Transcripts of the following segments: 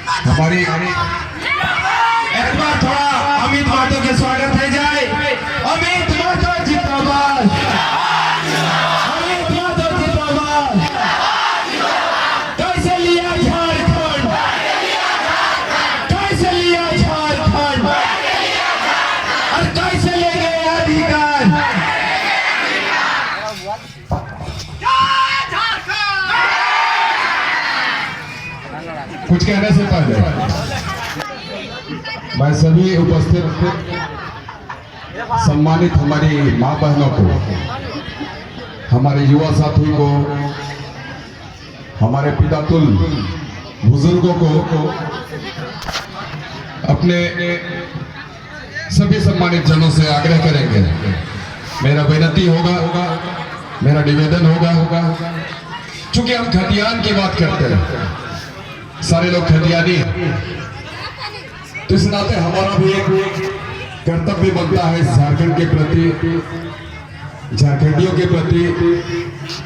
हमारी एक बार थोड़ा अमित महतो के स्वागत है जाए। अमित महतो जिंदाबाद, अमित महतो जिंदाबाद। कैसे लिया झारखंड, कैसे लिया झारखंड और कैसे ले गए अधिकार। कुछ कहने से पहले मैं सभी उपस्थित सम्मानित हमारी माँ बहनों को, हमारे युवा साथी को, हमारे पिता तुल बुजुर्गों को, अपने सभी सम्मानित जनों से आग्रह करेंगे, मेरा विनती होगा, मेरा निवेदन होगा, चूंकि हम खतियान की बात करते हैं, सारे लोग खतियानी, तो इस नाते हमारा भी एक कर्तव्य बनता है झारखंड के प्रति, झारखंडियों के प्रति,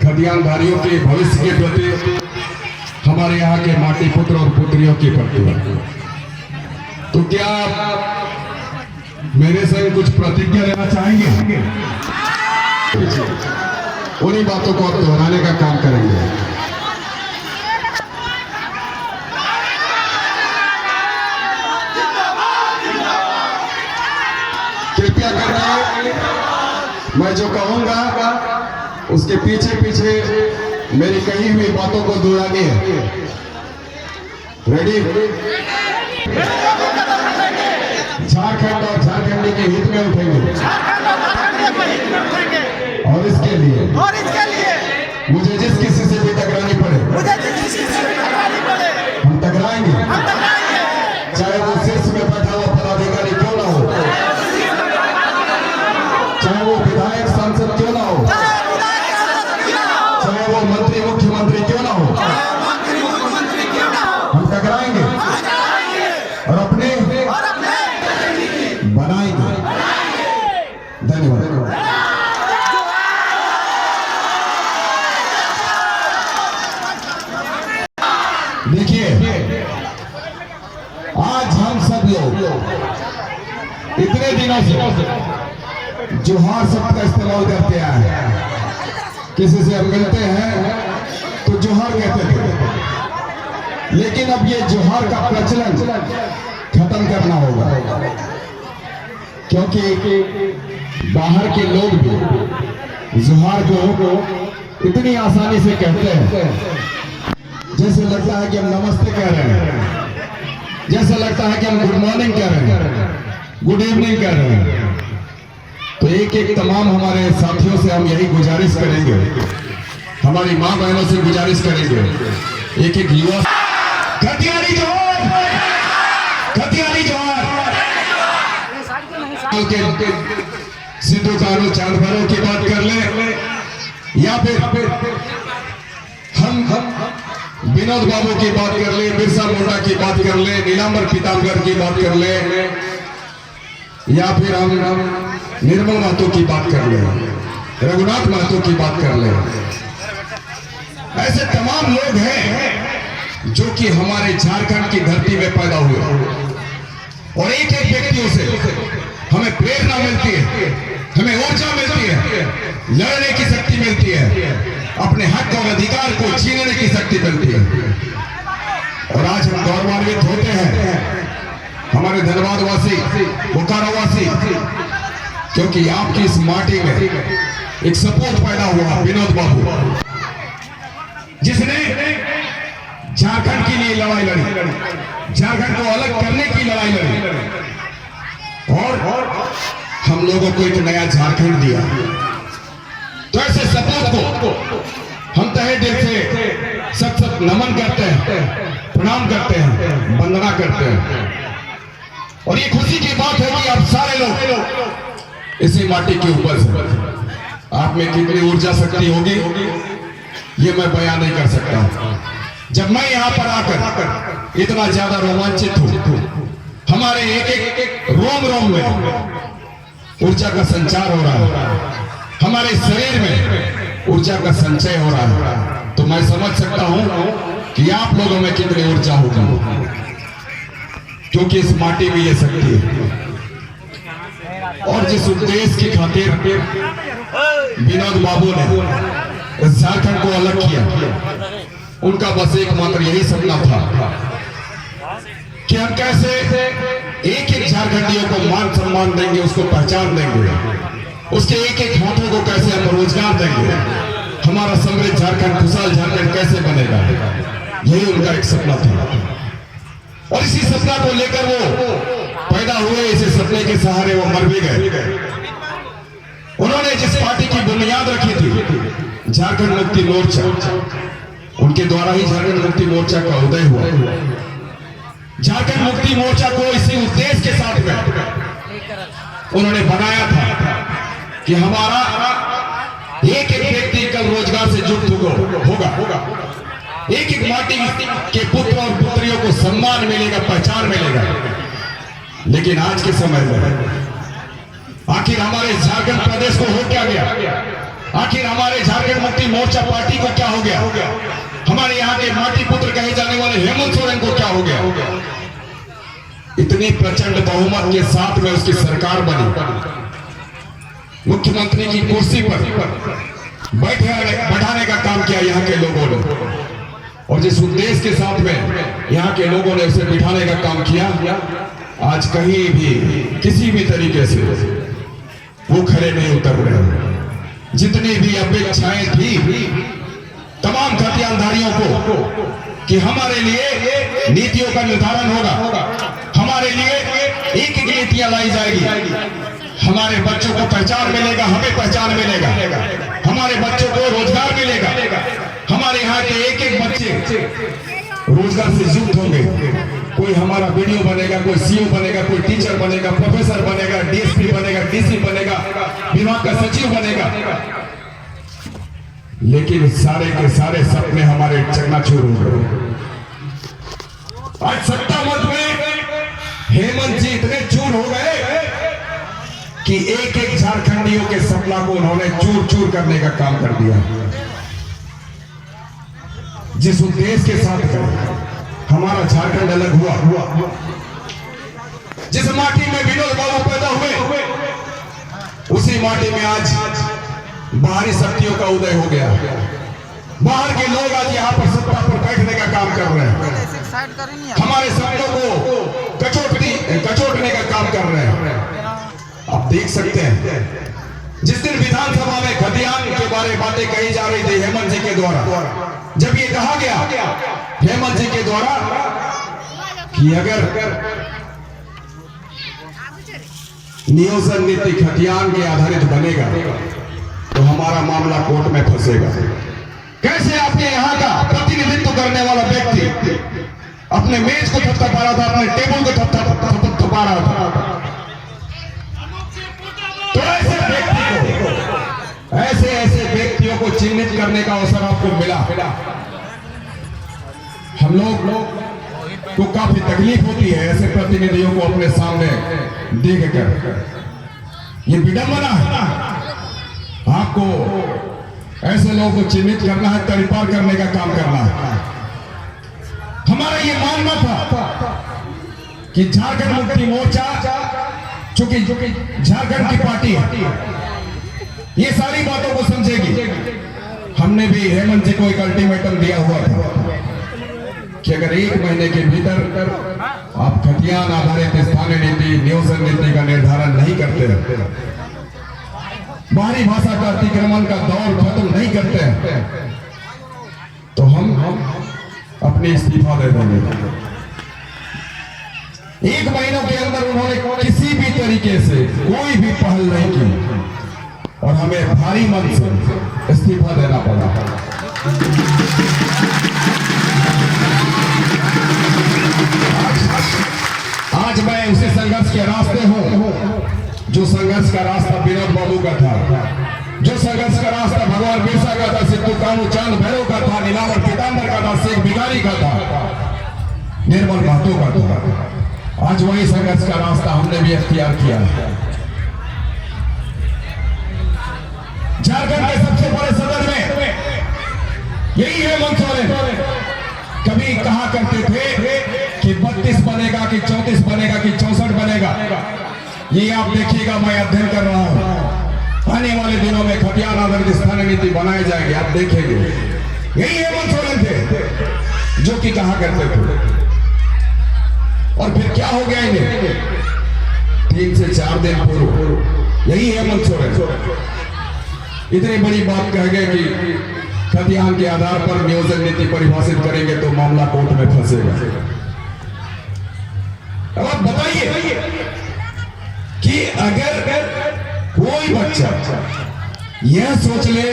खतियानधारियों के भविष्य के प्रति, हमारे यहाँ के माटी पुत्र और पुत्रियों के प्रति। तो क्या आप मेरे संग कुछ प्रतिज्ञा लेना चाहेंगे? उन्हीं बातों को आप दोहराने का काम करेंगे। कृपया करके मैं जो कहूंगा उसके पीछे पीछे मेरी कही हुई बातों को दोहरानी है। रेडी? झारखंड और झारखंडी के हित में उठेंगे और इसके लिए मुझे जिस किसी से भी टकरानी पड़े हम टकराएंगे, चाहे वो शीर्ष में बैठा हुआ पदाधिकारी क्यों ना हो, चाहे वो विधायक सांसद क्यों ना हो, चाहे वो मंत्री मुख्यमंत्री क्यों ना हो, हम टकराएंगे और अपने बनाएंगे। धन्यवाद। देखिए, आज हम सब लोग इतने दिनों से जोहार शब्द का इस्तेमाल करते आए हैं। किसी से हम मिलते हैं तो जोहार कहते थे, लेकिन अब ये जोहार का प्रचलन खत्म करना होगा, क्योंकि बाहर के लोग भी जोहार को इतनी आसानी से कहते हैं जैसे लगता है कि हम नमस्ते कह रहे हैं, जैसे लगता है कि हम गुड मॉर्निंग कह रहे हैं, गुड इवनिंग कह रहे हैं। तो एक एक तमाम हमारे साथियों से हम यही गुजारिश करेंगे, हमारी माँ बहनों से गुजारिश करेंगे, एक एक युवा खतियानी जोहार, खतियानी जोहार। सिद्धू कानू चांद भरों की बात कर ले, या फिर हम विनोद बाबू की बात कर ले, बिरसा मुंडा की बात कर ले, नीलांबर पीताम्बर की बात कर ले, या फिर हम निर्मल महतो की बात कर ले, रघुनाथ महतो की बात कर ले। ऐसे तमाम लोग हैं जो कि हमारे झारखंड की धरती में पैदा हुए और एक एक व्यक्तियों से हमें प्रेरणा मिलती है, हमें ऊर्जा मिलती है, लड़ने की शक्ति मिलती है, अपने हक और अधिकार को छीनने की शक्ति मिलती है। और आज हम गौरवान्वित होते हैं, हमारे धनबाद वासी, बोकारो वासी, क्योंकि आपकी इस माटी में एक सपूत पैदा हुआ, विनोद बाबू, जिसने झारखंड के लिए लड़ाई लड़ी, झारखंड को अलग करने की लड़ाई लड़ी और हम लोगों को एक नया झारखंड दिया। तो ऐसे सपूत को हम तहे दिल से सत सत नमन करते हैं, प्रणाम करते हैं, वंदना करते हैं। और ये खुशी की बात है कि आप सारे लोग इसी माटी के ऊपर से, आप में कितनी ऊर्जा शक्ति होगी ये मैं बयान नहीं कर सकता। जब मैं यहाँ पर आकर इतना ज्यादा रोमांचित हूँ, हमारे एक एक रोम रोम में ऊर्जा का संचार हो रहा है, हमारे शरीर में ऊर्जा का संचय हो रहा है, तो मैं समझ सकता हूँ कि आप लोगों में कितनी ऊर्जा होगी। क्योंकि इस माटी में ये शक्ति है। और जिस उद्देश्य की खातिर विनोद बाबू ने झारखंड को अलग किया, उनका बस एकमात्र यही सपना था कि हम कैसे एक एक झारखंडियों को मान सम्मान देंगे, उसको पहचान देंगे, उसके एक एक हाथों को कैसे हम रोजगार देंगे, हमारा समृद्ध झारखंड, खुशहाल झारखंड कैसे बनेगा। यही उनका एक सपना था और इसी सपना को लेकर वो पैदा हुए। इसी सपने के सहारे वो मर भी गए। उन्होंने जिस पार्टी की बुनियाद रखी थी, झारखंड मुक्ति मोर्चा, उनके द्वारा ही झारखंड मुक्ति मोर्चा का उदय हुआ। झारखंड मुक्ति मोर्चा को इसी उद्देश्य के साथ में उन्होंने बनाया था कि हमारा एक एक व्यक्ति कल रोजगार से जुट होगा, एक एक माटी के पुत्र और पुत्रियों को सम्मान मिलेगा, पहचान मिलेगा। लेकिन आज के समय में आखिर हमारे झारखंड प्रदेश को हो क्या गया? आखिर हमारे झारखंड मुक्ति मोर्चा पार्टी को क्या हो गया? हमारे यहाँ के माटी पुत्र कहे जाने वाले हेमंत सोरेन को क्या हो गया? इतनी प्रचंड बहुमत के साथ में उसकी सरकार बनी, मुख्यमंत्री की कुर्सी पर बैठाने का काम किया यहाँ के लोगों ने। और जिस उद्देश्य के साथ में यहाँ के लोगों ने उसे बिठाने का काम किया, आज कहीं भी किसी भी तरीके से वो खड़े नहीं उतर रहे। जितनी भी अपेक्षाएं थी तमाम खतियानधारियों को कि हमारे लिए नीतियों का निर्धारण होगा, हमारे लिए एक एक नीतियां लाई जाएगी, हमारे बच्चों को पहचान मिलेगा, हमें पहचान मिलेगा, हमारे बच्चों को रोजगार मिलेगा, हमारे यहाँ के एक एक बच्चे रोजगार से युक्त होंगे। कोई हमारा वीडियो बनेगा, कोई सीओ बनेगा, कोई टीचर बनेगा, प्रोफेसर बनेगा, डीएसपी बनेगा, डीसी बनेगा, विभाग का सचिव बनेगा। लेकिन सारे के सारे सपने हमारे चकनाचूर हो गए। आज सत्ता मत में हेमंत जी इतने चूर हो गए कि एक एक झारखंडियों के सपना को उन्होंने चूर चूर करने का काम कर दिया। जिस उद्देश्य के साथ हमारा झारखंड अलग हुआ, जिस माटी में विनोद बाबू पैदा हुए, उसी माटी में आज बाहरी शक्तियों का उदय हो गया। बाहर के लोग आज यहाँ पर सत्ता पर बैठने का काम कर रहे हैं, हमारे सपनों को कचोटने का काम कर रहे हैं। आप देख सकते हैं जिस दिन विधानसभा में खतियान के बारे में बातें कही जा रही थी हेमंत जी के द्वारा, जब ये कहा गया हेमंत जी के द्वारा कि अगर नियोजन नीति खतियान के आधारित बनेगा तो हमारा मामला कोर्ट में फंसेगा। कैसे आपके यहाँ का प्रतिनिधित्व करने वाला व्यक्ति अपने मेज को थपथपा रहा था, अपने टेबल को थपथपा रहा था, तो ऐसे व्यक्तियों को चिन्हित करने का अवसर आपको मिला। हम लोग को काफी तकलीफ होती है ऐसे प्रतिनिधियों को अपने सामने देखकर। ये विडंबना है, आपको ऐसे लोगों को चिन्हित करना है, तड़ीपार करने का काम करना है। हमारा ये मानना था कि झारखंड मुक्ति मोर्चा चूंकि झारखंड की पार्टी है, ये सारी बातों को समझेगी। हमने भी हेमंत जी को एक अल्टीमेटम दिया हुआ था कि अगर 1 महीने के भीतर आप खतियान आधारित स्थानीय नीति, नियोजन नीति का निर्धारण नहीं करते, बाहरी भाषा का अतिक्रमण का दौर खत्म नहीं करते हैं, तो हम अपने इस्तीफा दे देंगे। 1 महीनों के अंदर उन्होंने किसी भी तरीके से कोई भी पहल नहीं की और हमें भारी मन से इस्तीफा देना पड़ा। आज मैं उसी संघर्ष के रास्ते हूं जो संघर्ष का रास्ता विनोद बाबू का था, जो संघर्ष का रास्ता भगवान बिरसा का था, सिद्धू कानू चांद भैरव का था, नीलांबर पीतांबर का था, शेख भिखारी का था, निर्मल महतो का था। आज वही संघर्ष का रास्ता हमने भी अख्तियार किया। झारखंड के सबसे बड़े सदन में यही हेमंत सोरेन कभी कहा करते थे कि 32 बनेगा कि 34 बनेगा। ये आप देखिएगा, मैं अध्ययन कर रहा हूं। आने वाले दिनों में खतियान आधारित स्थानीय नीति बनाए जाएंगे, आप देखेंगे। यही हेमंत सोरेन थे जो कि कहा करते थे। और फिर क्या हो गया इन्हें? 3 से 4 दिन पूर्व यही हेमंत सोरेन इतनी बड़ी बात कह गए कि खतियान के आधार पर नियोजन नीति परिभाषित करेंगे तो मामला कोर्ट में फंसेगा। अब आप बताइए कि अगर कोई बच्चा यह सोच ले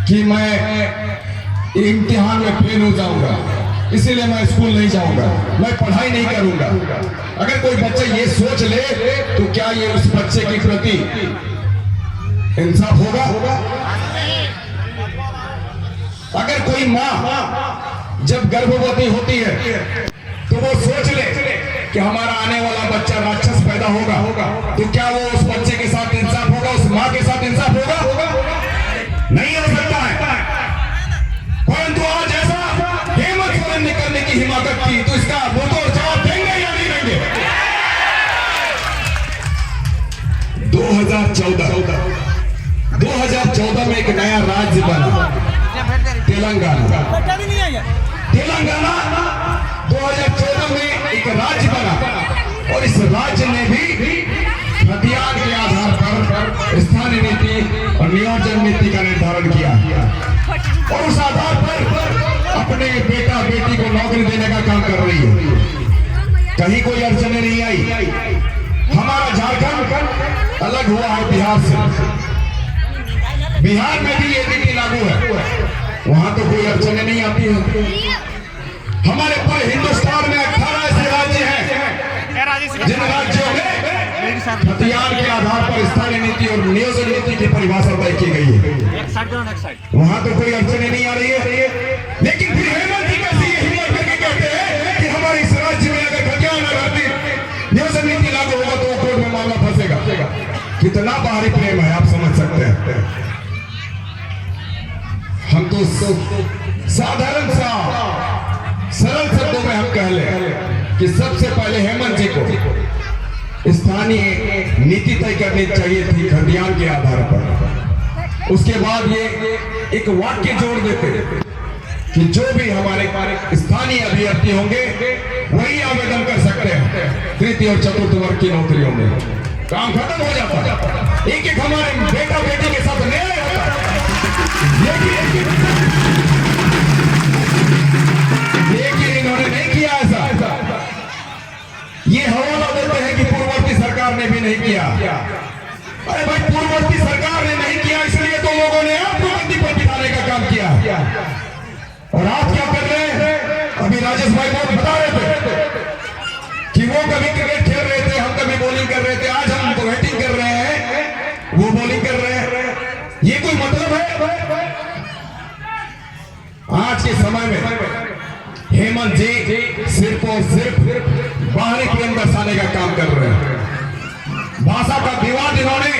कि मैं इम्तिहान में फेल हो जाऊंगा, इसीलिए मैं स्कूल नहीं जाऊंगा, मैं पढ़ाई नहीं करूंगा, अगर कोई बच्चा ये सोच ले तो क्या ये उस बच्चे के प्रति इंसाफ होगा? अगर कोई माँ जब गर्भवती होती है तो वो सोच ले कि हमारा आने वाला बच्चा राक्षस पैदा होगा, तो क्या वो उस बच्चे के साथ इंसाफ होगा, उस माँ के साथ इंसाफ होगा? नहीं हो सकता है। परंतु आज ऐसा हेमंत सोरेन ने करने की हिम्मत की, तो इसका वो तो जवाब देंगे या नहीं देंगे? 2014 में एक नया राज्य बना, तेलंगाना। 2014 में एक राज्य बना और इस राज्य ने भी खतियान के आधार पर स्थानीय नीति और नियोजन नीति का निर्धारण किया और उस आधार पर अपने बेटा बेटी को नौकरी देने का काम कर रही है। कहीं कोई अड़चने नहीं आई। हमारा झारखंड अलग हुआ है बिहार से। बिहार में भी ये नीति लागू है, वहां तो कोई अड़चने नहीं आती है। हमारे पूरे हिंदुस्तान में 18 ऐसे राज्य हैं जिन राज्यों में खतियान के आधार पर स्थानीय नीति और नियोजन नीति की परिभाषा तय की गई है। वहां तो कोई अड़चने नहीं आ रही है। लेकिन फिर हेमंत जी कैसे ये हिम्मत करके कहते हैं कि हमारे इस राज्य में अगर खतियान आधारित नियोजन नीति लागू होगा तो कोर्ट में मामला फंसेगा। कितना बाहरी प्रेम है, आप समझ सकते हैं। हम तो साधारण सा सरल शब्दों में हम कह ले कि सबसे पहले हेमंत जी को स्थानीय नीति तय करनी चाहिए थी खतियान के आधार पर। उसके बाद ये एक वाक्य जोड़ देते कि जो भी हमारे स्थानीय अभ्यर्थी होंगे वही आवेदन कर सकते हैं तृतीय और चतुर्थ वर्ग की नौकरियों में। काम खत्म हो जाता, एक एक हमारे बेटा बेटी के साथ न्याय होता। लेकिन इन्होंने नहीं किया ऐसा। ये हवाला देते हैं कि पूर्ववर्ती सरकार ने भी नहीं किया। अरे भाई, पूर्ववर्ती सरकार ने नहीं किया इसलिए तो लोगों ने आपको गद्दी पर बिठाने का काम किया। और आप क्या कर रहे हैं? अभी राजेश भाई बहुत बता रहे थे कि वो कभी क्रिकेट खेल रहे थे, हम कभी बॉलिंग कर रहे थे। आज हम बैटिंग कर रहे हैं, वो बॉलिंग कर रहे हैं। ये कोई मतलब है? आज के समय में हेमंत जी सिर्फ और सिर्फ बाहरी प्रेम दर्शाने का काम कर रहे हैं। भाषा का विवाद इन्होंने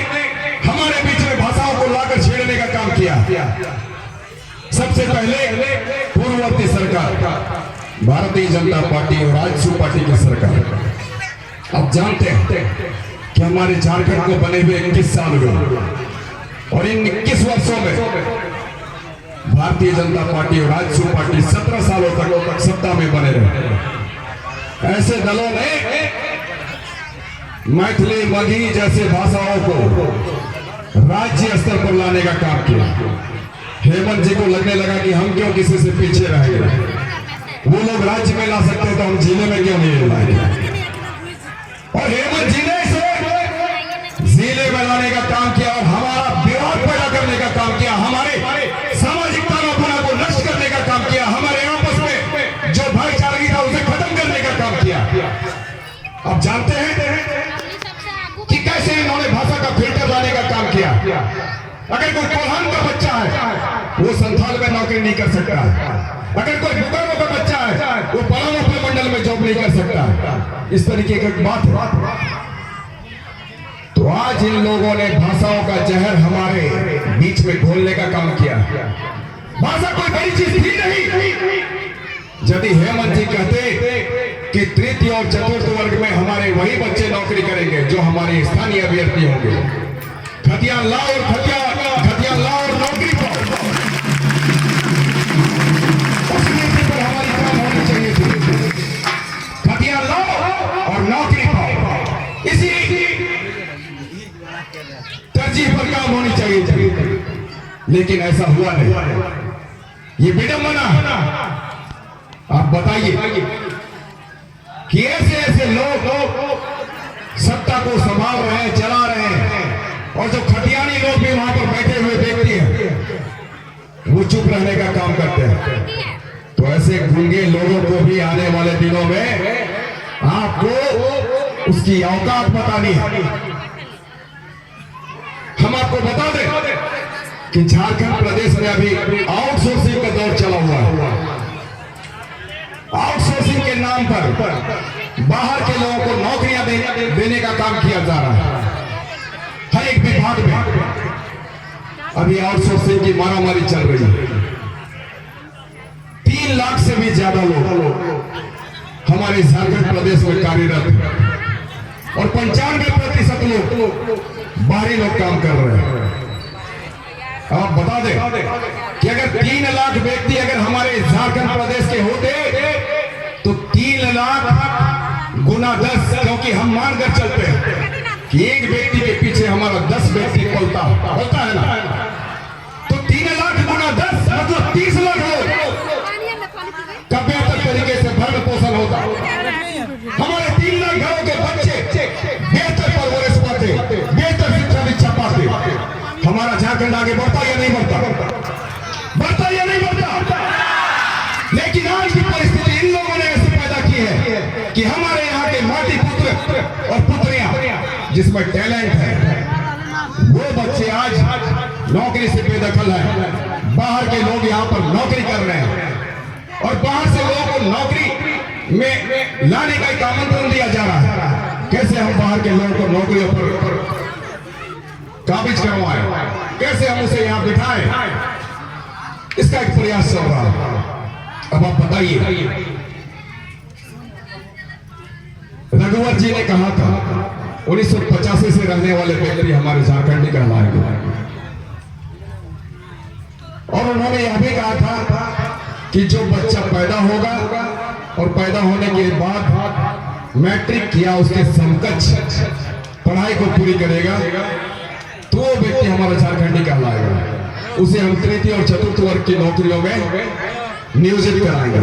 हमारे बीच में भाषाओं को लाकर छेड़ने का काम किया। सबसे पहले पूर्ववर्ती सरकार भारतीय जनता पार्टी और आजसू पार्टी की सरकार। अब जानते हैं कि हमारे झारखंड को बने हुए 21 साल हुए और इन 21 वर्षों में भारतीय जनता पार्टी और आजसू पार्टी 17 सालों तक सत्ता में बने रहे। ऐसे दलों ने मैथिली मगही जैसे भाषाओं को राज्य स्तर पर लाने का काम किया। हेमंत जी को लगने लगा कि हम क्यों किसी से पीछे रहेंगे, वो लोग राज्य में ला सकते तो हम जिले में क्यों नहीं लाएंगे। और हेमंत जी ने इसे जिले में लाने का काम किया और हमारा विवाद पैदा करने का काम किया, हमारे सामाजिक तानापना को नष्ट करने का काम किया, हमारे आपस में जो भाईचारगी था उसे खत्म करने का काम किया। अब जानते हैं कि कैसे इन्होंने भाषा का फिल्टर लाने का काम किया। अगर कोई कोल्हान का बच्चा है वो संथाल में नौकरी नहीं कर सकता। अगर कोई बोकारो का बच्चा है वो पलामू मंडल में जॉब नहीं कर सकता। इस तरीके की बात है। तो आज इन लोगों ने भाषाओं का जहर हमारे बीच में घोलने का काम किया। भाषा कोई बड़ी चीज थी नहीं। यदि हेमंत जी कहते कि तृतीय और चतुर्थ वर्ग में हमारे वही बच्चे नौकरी करेंगे जो हमारे स्थानीय अभ्यर्थी होंगे। खतियान लाओ और खतियान लाओ और नौकरी पाओ, उस नीति पर हमारी काम होनी चाहिए थी। खतियान लाओ और नौकरी पाओ, इसी तरजीह पर काम होनी चाहिए थी, लेकिन ऐसा हुआ नहीं। ये विडंबना। आप बताइए कि ऐसे ऐसे लोग सत्ता को संभाल रहे हैं, चला रहे हैं, और जो खटियानी लोग भी वहां पर बैठे हुए व्यक्ति हैं वो चुप रहने का काम करते हैं। तो ऐसे गूंगे लोगों को भी आने वाले दिनों में आपको उसकी औकात बतानी है। हम आपको बता दें कि झारखंड प्रदेश में अभी आउटसोर्सिंग का दौर चला हुआ है। आउटसोर्सिंग के नाम पर बाहर के लोगों को नौकरियां देने का काम किया जा रहा है। हर एक विभाग में अभी आउटसोर्सिंग की मारामारी चल रही है। 3 लाख से भी ज्यादा लोग हमारे झारखंड प्रदेश में कार्यरत हैं और 95% लोग बाहरी लोग काम कर रहे हैं। आप बता दें कि अगर 3 लाख व्यक्ति अगर हमारे झारखंड प्रदेश के होते तो 3 लाख गुना 10, क्योंकि हम मानकर चलते हैं कि एक व्यक्ति के पीछे हमारा 10 व्यक्ति पलता होता है ना, तो 3 लाख गुना 10 मतलब 30 लाख लोग का बेहतर तरीके से भरण पोषण होता। हमारे 3 लाख घरों के बच्चे बेहतर परवरिश पाते, बेहतर शिक्षा दीक्षा पाते। हमारा झारखंड आगे बढ़ता या नहीं बढ़ता? बढ़ता या नहीं बढ़ता? लेकिन आज की परिस्थिति इन लोगों ने ऐसी पैदा की है कि हमारे यहाँ के माटी पुत्र और पुत्रियां जिसमें टैलेंट है वो बच्चे आज नौकरी से बेदखल है। बाहर के लोग यहाँ पर नौकरी कर रहे हैं और बाहर से लोगों को नौकरी में लाने का एक आमंत्रण दिया जा रहा है। कैसे हम बाहर के लोगों को नौकरियों पर काबिज करवाएं, कैसे हम उसे यहां बिठाएं, इसका एक प्रयास चल रहा है। अब आप बताइए, रघुवर जी ने कहा था 1985 से रहने वाले व्यक्ति हमारे झारखंडी कहलाएंगे, और उन्होंने यह भी कहा था कि जो बच्चा पैदा होगा और पैदा होने के बाद मैट्रिक किया उसके समकक्ष पढ़ाई को पूरी करेगा तो वो व्यक्ति हमारा झारखंडी कहलाएगा। उसे हम तृतीय और चतुर्थ वर्ग की नौकरियों में नियोजित कराएंगे।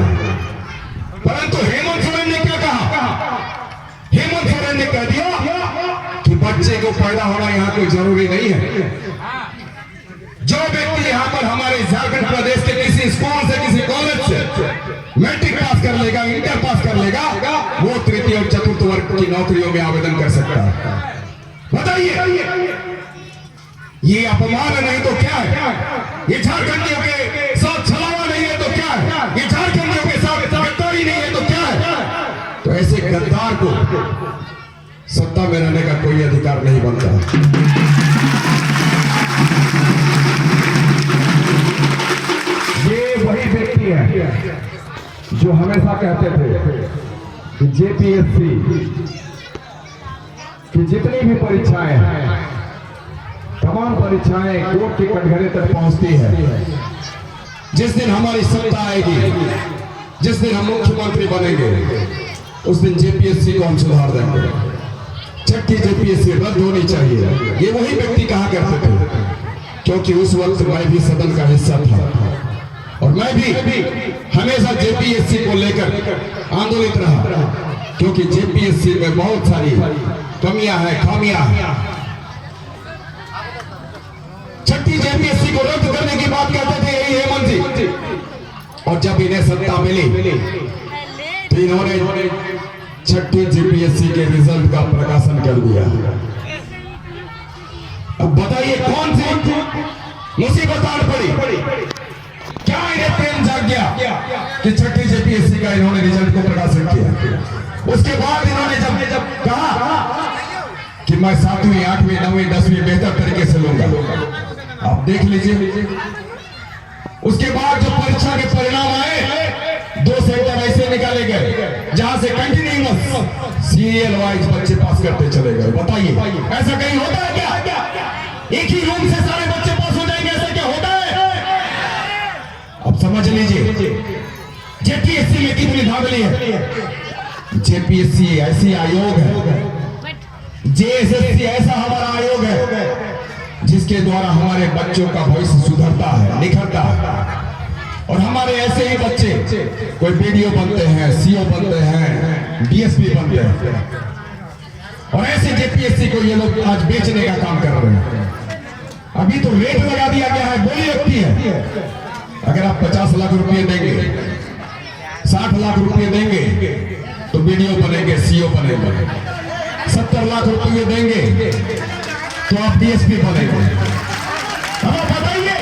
परंतु हेमंत सोरेन ने क्या कहा? हेमंत सोरेन ने कह दिया कि बच्चे को पैदा होना यहाँ कोई जरूरी नहीं है। जो व्यक्ति यहाँ पर हमारे झारखंड प्रदेश के किसी स्कूल से, किसी कॉलेज से मैट्रिक पास कर लेगा, इंटर पास कर लेगा, वो तृतीय और चतुर्थ वर्ग की नौकरियों में आवेदन कर सकता है। बताइए, ये अपमान नहीं तो क्या है? ये झारखंडियों के साथ छलावा नहीं है तो क्या है? ये झारखंडियों के साथ गद्दारी नहीं है तो क्या है? तो ऐसे गद्दार को सत्ता में रहने का कोई अधिकार नहीं बनता। ये वही व्यक्ति है जो हमेशा कहते थे कि जेपीएससी की जितनी भी परीक्षाएं हैं, तमाम परीक्षाएं कोर्ट के कटघरे तक पहुंचती है। जिस दिन हमारी सत्ता आएगी, जिस दिन हम मुख्यमंत्री बनेंगे, उस दिन जेपीएससी को हम सुधार देंगे। छठी जेपीएससी रद्द होनी चाहिए, ये वही व्यक्ति कहा करते थे, क्योंकि उस वक्त मैं भी सदन का हिस्सा था और मैं भी हमेशा जेपीएससी को लेकर आंदोलित रहा, क्योंकि जेपीएससी में बहुत सारी कमियां हैं, खामियां हैं। छठी जेपीएससी को रद्द करने की बात कहते थे यही हेमंत जी, और जब इन्हें सत्ता मिली तो इन्होंने छठी जेपीएससी के रिजल्ट का प्रकाशन कर दिया। अब बताइए कौन सी मुसीबत आ पड़ी? क्या इन्हें प्रेम जाग गया कि छठी जेपीएससी का इन्होंने रिजल्ट को प्रकाशित किया? उसके बाद इन्होंने जब कहा कि मैं 7वीं, 8वीं, 9वीं, 10वीं बेहतर तरीके से लूंगा, आप देख लीजिए। उसके बाद जो परीक्षा के परिणाम आए, 2 सेंटर ऐसे निकाले गए, जहां से कंटिन्यूअस सीरियल वाइज बच्चे पास करते चले गए। बताइए ऐसा कहीं होता है क्या? एक ही रूम से सारे बच्चे पास हो जाएंगे, ऐसा क्या होता है? अब समझ लीजिए जेपीएससी में कितनी धांधली है। जेपीएससी ऐसी आयोग है, जेएसएससी ऐसा हमारा आयोग है जिसके द्वारा हमारे बच्चों का भविष्य सुधरता है, निखरता है। और हमारे ऐसे ही बच्चे कोई बीडीओ बनते हैं, सीओ बनते हैं, डीएसपी बनते हैं। और ऐसे जेपीएससी को ये लोग आज बेचने का काम कर रहे हैं। अभी तो रेट लगा दिया गया है, बोली लगती है, अगर आप 50 लाख रुपए देंगे, 60 लाख रुपए देंगे तो बीडीओ बनेंगे, सीओ बनेंगे। 70 लाख रुपए देंगे तो आप डीएसपी बनेंगे। अब आप बताइए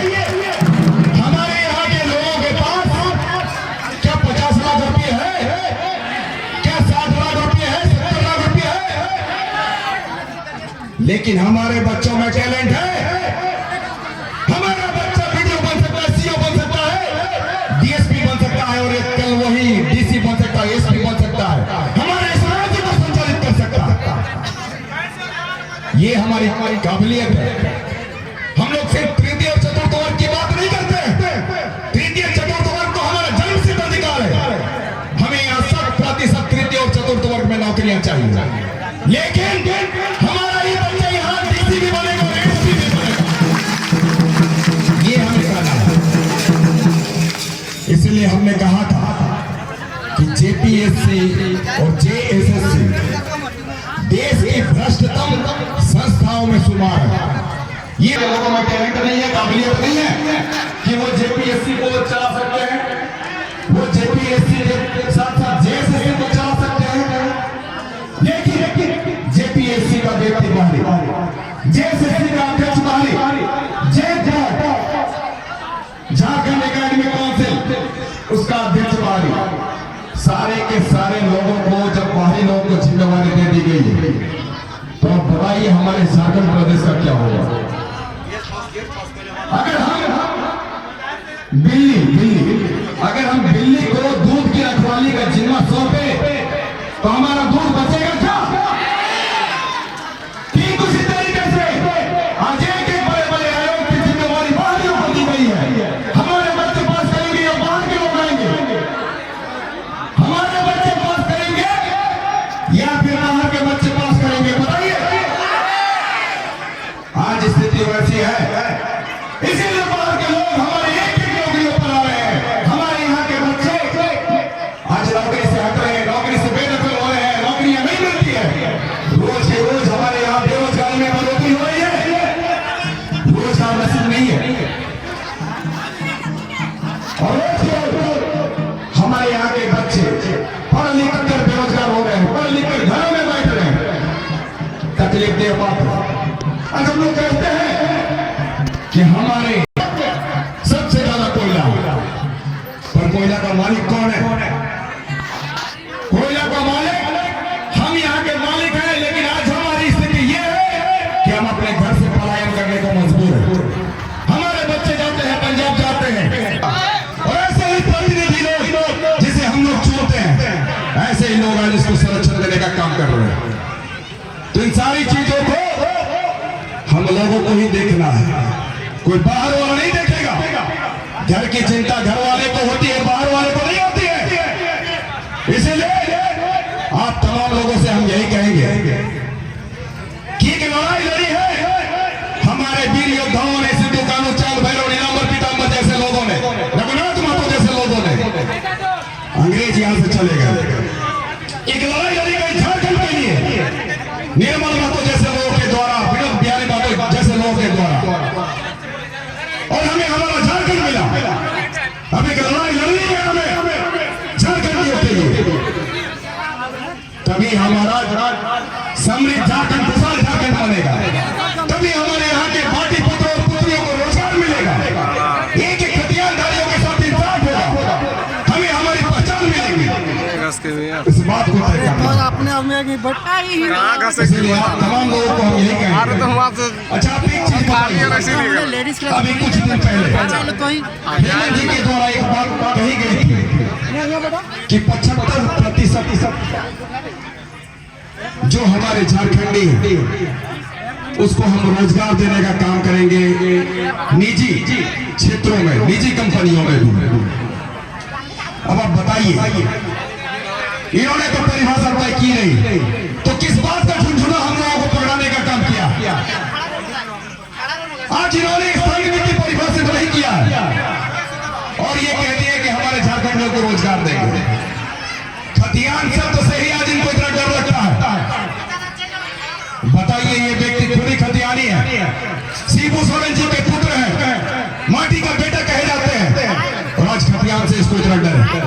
हमारे यहाँ के लोगों के पास क्या 50 लाख रुपए है? क्या 60 लाख रुपए है? 70 लाख रुपए है? लेकिन हमारे बच्चों में टैलेंट है। हमारा बच्चा बीडीओ बन सकता है, सीओ बन सकता है, डीएसपी बन सकता है, और एक कल वही डीसी बन सकता है, एसपी बन सकता है, हमारे समाज को संचालित कर सकता है। ये हमारी काबिलियत है। हम लोग सिर्फ तृतीय और चतुर्थ वर्ग की बात नहीं करते। तृतीय चतुर्थ वर्ग तो हमारा जन्म सिद्ध अधिकार है। हमें यहाँ 100% तृतीय और चतुर्थ वर्ग में नौकरियां चाहिए। लेकिन हमारा ये बच्चा यहाँ डीसी भी बनेगा, एसपी भी बनेगा, ये हमें करना है। इसलिए हमने कहा था कि जेपीएससी और जेएसएससी देश की भ्रष्टतम संस्थाओं में शुमार है। ये लोगों में टैलेंट नहीं है, काबिलियत नहीं है कि वो जेपीएससी को चला सकते हैं, वो जेपीएससी के साथ साथ जेएसएससी को चला सकते हैं। लेकिन जेपीएससी का व्यक्ति बाहरी, जेएसएससी का अध्यक्ष बाहरी, झारखंड एकेडमिक काउंसिल उसका अध्यक्ष बाहरी, सारे के सारे लोगों को जब बाहरी लोगों को जिम्मेवारी दे दी गई है तो अब बताइए हमारे झारखंड प्रदेश का क्या होगा? अगर हम बिल्ली को दूध की रखवाली का जिम्मा सौंपे तो हमारा दूध बचेगा क्या? ठीक उसी तरीके से आज के बड़े बड़े आयोग की जिम्मेवारी बाहरियों को दी गई है। हमारे बच्चे पास करेंगे या बाहर के लोग आएंगे? हमारे बच्चे पास करेंगे या फिर बाहर के बच्चे पास करेंगे? बताइए। आज स्थिति वैसी है, इसीलिए बाहर के लोग हमारे एक नौकरियों पर आ रहे हैं। हमारे यहाँ के बच्चे आज नौकरी से हट रहे हैं, नौकरी से बेदखल हो रहे हैं, नौकरियां नहीं मिलती है। रोज के रोज हमारे यहाँ बेरोजगारी में बढ़ोतरी हो रही है, रोजगार नसीब नहीं है। और हमारे यहाँ के बच्चे पढ़ लिख कर बेरोजगार हो रहे हैं, पढ़ लिख कर घरों में बैठ रहे हैं। तकलीफ दे बात आज हम लोग कहते हैं कि हमारे सबसे ज्यादा कोयला, पर कोयला का मालिक कौन है? कोयला का मालिक हम यहाँ के मालिक हैं। लेकिन आज हमारी स्थिति यह है कि हम अपने घर से पलायन करने को मजबूर हैं। हमारे बच्चे जाते हैं पंजाब, जाते हैं, और ऐसे ही प्रतिनिधि लोग जिसे हम लोग चुनते हैं, ऐसे ही लोग आज इसको संरक्षण देने का काम कर रहे हैं। तो इन सारी चीजों को हम लोगों को ही देखना है, कोई बाहर वाला नहीं देखेगा। घर की चिंता घर वाले को होती है, बाहर वाले को नहीं होती है। इसलिए आप तमाम लोगों से हम यही कहेंगे कि एक लड़ाई लड़ी है हमारे वीर योद्धाओं ने, सिद्धू कानू चांद भैरव नीलांबर पीतांबर जैसे लोगों ने, रघुनाथ महतो जैसे लोगों ने। अंग्रेज यहां से चले गए। एक लड़ाई लड़ी गई झारखंड के लिए, निर्मल महतो जैसे लोगों के द्वारा, विनोद बिहारी महतो जैसे लोगों के द्वारा, और हमें हमारा झारखंड मिला। अब एक लड़ाई लड़नी है हमें झारखंडियों के लिए, तभी हमारा समृद्ध झारखंड, खुशहाल झारखंड बनेगा। तभी हमारे यहाँ के पार्टी पुत्रों और पुत्रियों को रोजगार मिलेगा। एक एक हथियारधारियों के साथ इंसाफ होगा, हमें हमारी पहचान मिलेगी। इस बात को तय करना अपने इसलिए आप तमाम लोगों को हम यही कहेंगे। अच्छा, आप एक चीज बताइए, अभी कुछ दिन पहले हेमंत जी के द्वारा एक बात कही गई थी कि 75% जो हमारे झारखंडी उसको हम रोजगार देने का काम करेंगे निजी क्षेत्रों में, निजी कंपनियों में भी। अब आप बताइए, इन्होंने तो परिभाषा तय की नहीं, तो किस बात का झुंझुना हम लोगों को पकड़ाने का काम किया? आज इन्होंने स्थानीय नीति परिभाषित नहीं किया और ये कह दिए कि हमारे झारखंडियों को रोजगार देंगे। खतियान शब्द से ही आज इनको इतना डर लगता है। बताइए, ये व्यक्ति खुद ही खतियानी है, शिबू सोरेन जी के पुत्र हैं, माटी का बेटा कहे जाते हैं और आज खतियान से इसको इतना डर है।